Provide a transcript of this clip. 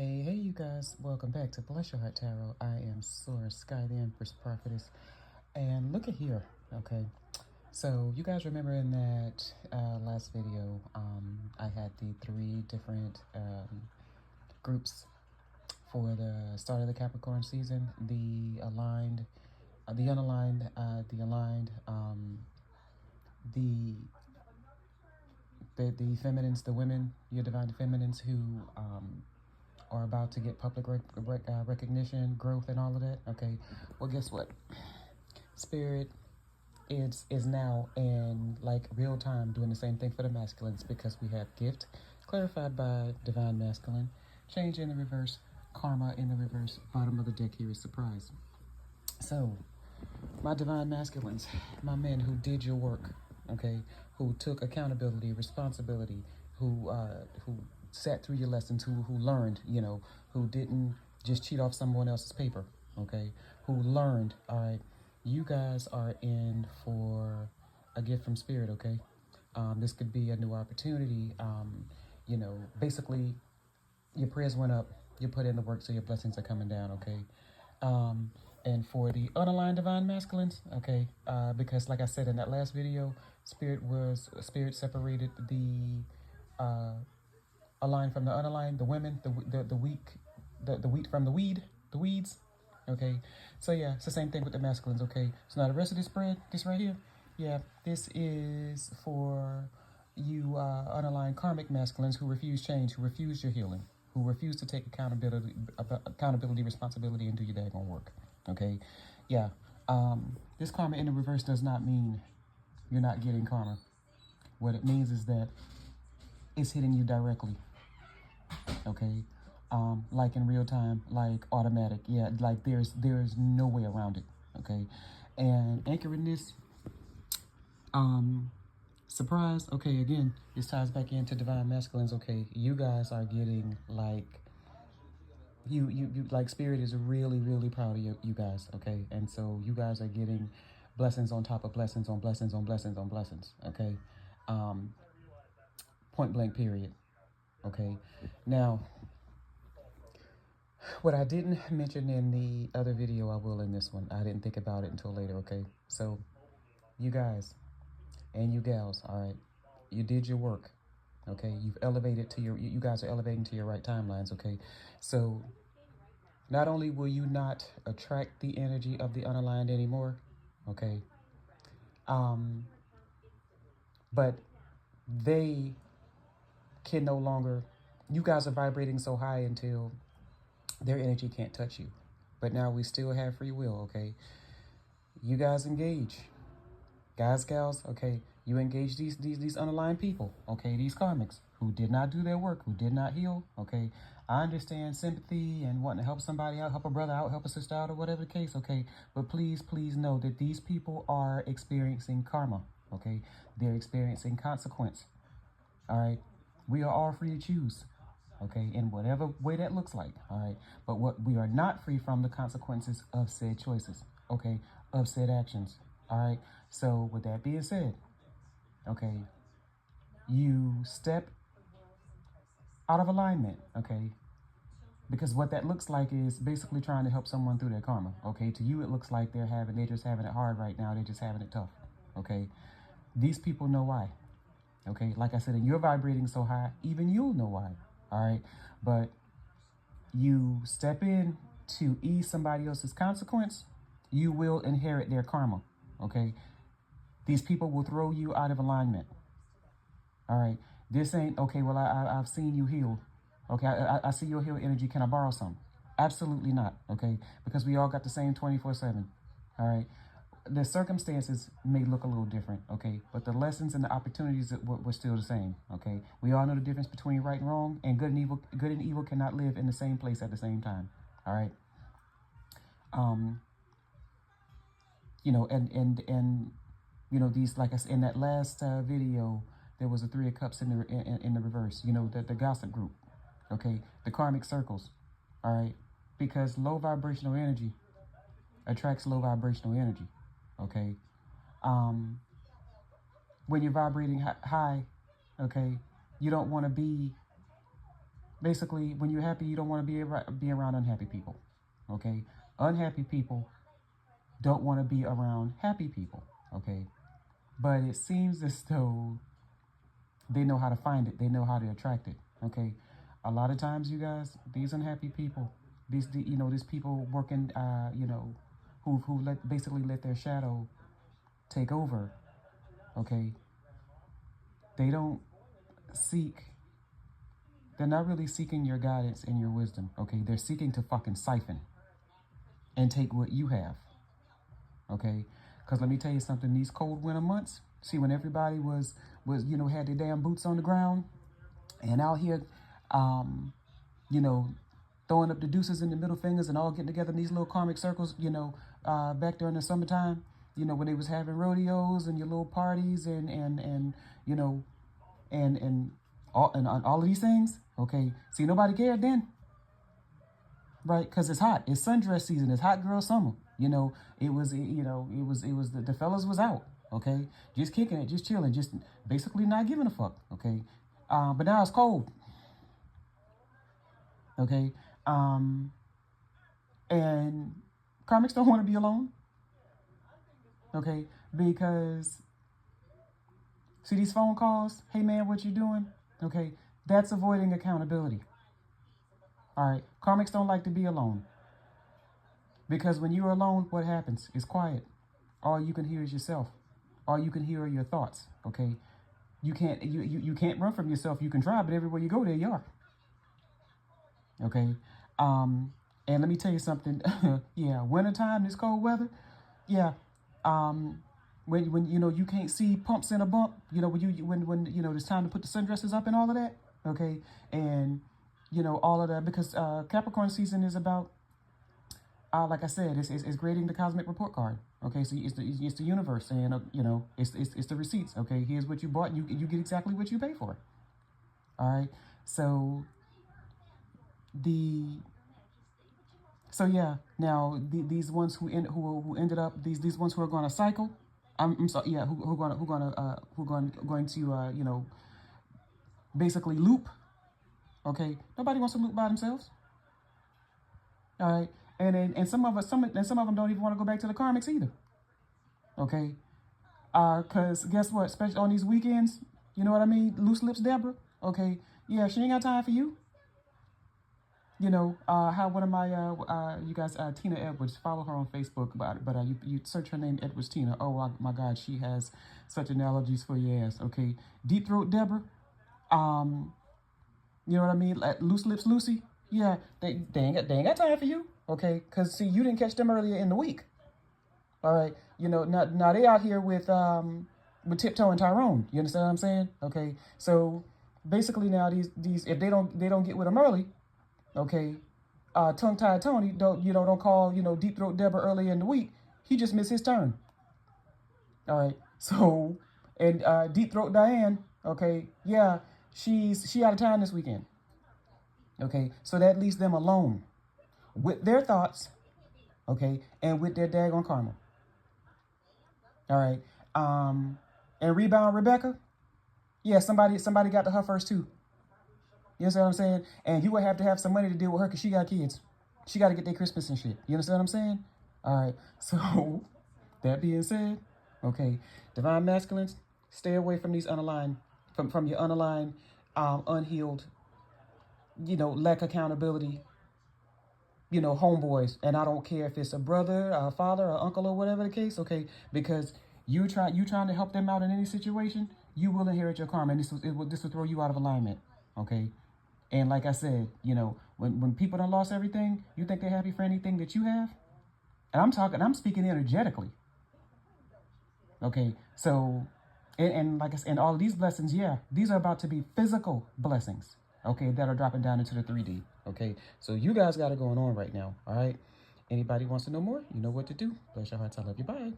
Hey, you guys. Welcome back to Bless Your Heart Tarot. I am Source Sky, the Empress Prophetess. And look at here, okay? So, you guys remember in that last video, I had the three different groups for the start of the Capricorn season: the aligned, the unaligned, the aligned, the the feminines, the women, your divine feminines who are about to get public recognition, growth, and all of that. Okay, well, guess what? Spirit is now in like real time doing the same thing for the masculines because we have gift clarified by divine masculine, change in the reverse, karma in the reverse. Bottom of the deck here is surprise. So, my divine masculines, my men who did your work, okay, who took accountability, responsibility, who sat through your lessons, who learned, who didn't just cheat off someone else's paper, okay, who learned. All right, you guys are in for a gift from Spirit, okay. This could be a new opportunity. Basically, your prayers went up, you put in the work, so your blessings are coming down, okay. And for the unaligned divine masculines, okay, because like I said in that last video, Spirit separated the aligned from the unaligned, the women, the weak, the wheat from the weeds, okay. So yeah, it's the same thing with the masculines, okay. So now the rest of this spread, this right here, yeah, this is for you unaligned karmic masculines who refuse change, who refuse your healing, who refuse to take accountability, responsibility, and do your daggone work. Okay, yeah. This karma in the reverse does not mean you're not getting karma. What it means is that it's hitting you directly. Okay, like in real time, like automatic. Yeah, like there's no way around it. Okay, and anchoring this, surprise. Okay, again, this ties back into divine masculines. Okay, you guys are getting like you like Spirit is really proud of you guys, okay. And so you guys are getting blessings on top of blessings on blessings on blessings on blessings, okay. Point blank period. Okay, now what I didn't mention in the other video, I will in this one. I didn't think about it until later. Okay, so you guys and you gals, all right, you did your work. Okay, you've elevated to you guys are elevating to your right timelines. Okay, so not only will you not attract the energy of the unaligned anymore, okay, but they can no longer, you guys are vibrating so high until their energy can't touch you. But now we still have free will, okay? You guys engage. Guys, gals, okay, you engage these unaligned people, okay, these karmics who did not do their work, who did not heal, okay. I understand sympathy and wanting to help somebody out, help a brother out, help a sister out, or whatever the case, okay. But please know that these people are experiencing karma, okay. They're experiencing consequence, all right. We are all free to choose, okay, in whatever way that looks like, all right. But what we are not free from the consequences of said choices, okay, of said actions, all right. So with that being said, okay, you step out of alignment, okay, because what that looks like is basically trying to help someone through their karma, okay. To you, it looks like they're just having it hard right now. They're just having it tough, okay. These people know why, okay. Like I said, and you're vibrating so high, even you'll know why, all right. But you step in to ease somebody else's consequence, you will inherit their karma, okay. These people will throw you out of alignment. All right. This ain't, okay, well, I've seen you heal. Okay, I see your heal energy. Can I borrow some? Absolutely not, okay? Because we all got the same 24/7, all right? The circumstances may look a little different, okay? But the lessons and the opportunities were still the same, okay? We all know the difference between right and wrong, and good and evil cannot live in the same place at the same time, all right? These, like I said, in that last video, there was a Three of Cups in the reverse, the gossip group, okay, the karmic circles, all right, because low vibrational energy attracts low vibrational energy, okay. When you're vibrating high, okay, you don't want to be basically, when you're happy, you don't want to be around unhappy people. Okay, unhappy people don't want to be around happy people. Okay, but it seems as though they know how to find it. They know how to attract it. Okay, a lot of times, you guys, these unhappy people, these people working, who basically let their shadow take over. Okay, they don't seek. They're not really seeking your guidance and your wisdom. Okay, they're seeking to fucking siphon and take what you have. Okay, because let me tell you something. These cold winter months, see, when everybody was had their damn boots on the ground and out here, um, you know, throwing up the deuces and the middle fingers and all getting together in these little karmic circles, back during the summertime, when they was having rodeos and your little parties and you know, and all of these things. Okay, see, nobody cared then, right? Because it's hot. It's sundress season. It's hot girl summer. It was the fellas was out. Okay, just kicking it, just chilling, just basically not giving a fuck. Okay, but now it's cold. Okay, and karmics don't want to be alone. Okay, because see these phone calls. Hey man, what you doing? Okay, that's avoiding accountability. All right, karmics don't like to be alone. Because when you're alone, what happens? It's quiet. All you can hear is yourself. All you can hear are your thoughts. Okay, you can't run from yourself. You can try, but everywhere you go, there you are. Okay, and let me tell you something. Yeah, wintertime, this cold weather. Yeah, when you can't see pumps in a bump. When it's time to put the sundresses up and all of that. Okay, and all of that, because Capricorn season is about. Like I said, it's grading the cosmic report card. Okay, so it's the universe saying, it's the receipts. Okay, here's what you bought. You get exactly what you pay for. All right, so yeah. Now these ones who ended up these ones who are going to cycle. I'm sorry. Yeah, who going to basically loop. Okay, nobody wants to loop by themselves. All right. And some of them don't even want to go back to the karmics either. Okay, cause guess what? Especially on these weekends, you know what I mean? Loose lips, Deborah. Okay, yeah, she ain't got time for you. How one of my you guys, Tina Edwards, follow her on Facebook, but you search her name, Edwards Tina. Oh my God, she has such analogies for your ass. Okay, Deep Throat Deborah. You know what I mean? Like Loose Lips Lucy. Yeah, they ain't got time for you. Okay, because see, you didn't catch them earlier in the week. All right, now they out here with Tiptoe and Tyrone. You understand what I'm saying? Okay, so basically now these if they don't get with them early, okay, Tongue Tied Tony don't call Deep Throat Deborah early in the week. He just missed his turn. All right, so and Deep Throat Diane, okay, yeah, she out of town this weekend. Okay, so that leaves them alone with their thoughts, okay, and with their daggone karma. All right, and Rebound Rebecca, yeah, somebody got to her first too. You understand what I'm saying? And you would have to have some money to deal with her because she got kids. She got to get their Christmas and shit. You understand what I'm saying? All right, so that being said, okay, divine masculines, stay away from these unaligned, from your unaligned, unhealed, lack accountability, homeboys. And I don't care if it's a brother, a father, or uncle, or whatever the case, okay? Because you trying to help them out in any situation, you will inherit your karma, and this will throw you out of alignment, okay? And like I said, when people done lost everything, you think they're happy for anything that you have? And I'm speaking energetically. Okay, so, and like I said, and all of these blessings, yeah, these are about to be physical blessings, okay, that are dropping down into the 3D, okay? So you guys got it going on right now, all right? Anybody wants to know more, you know what to do. Bless your hearts. I love you. Bye.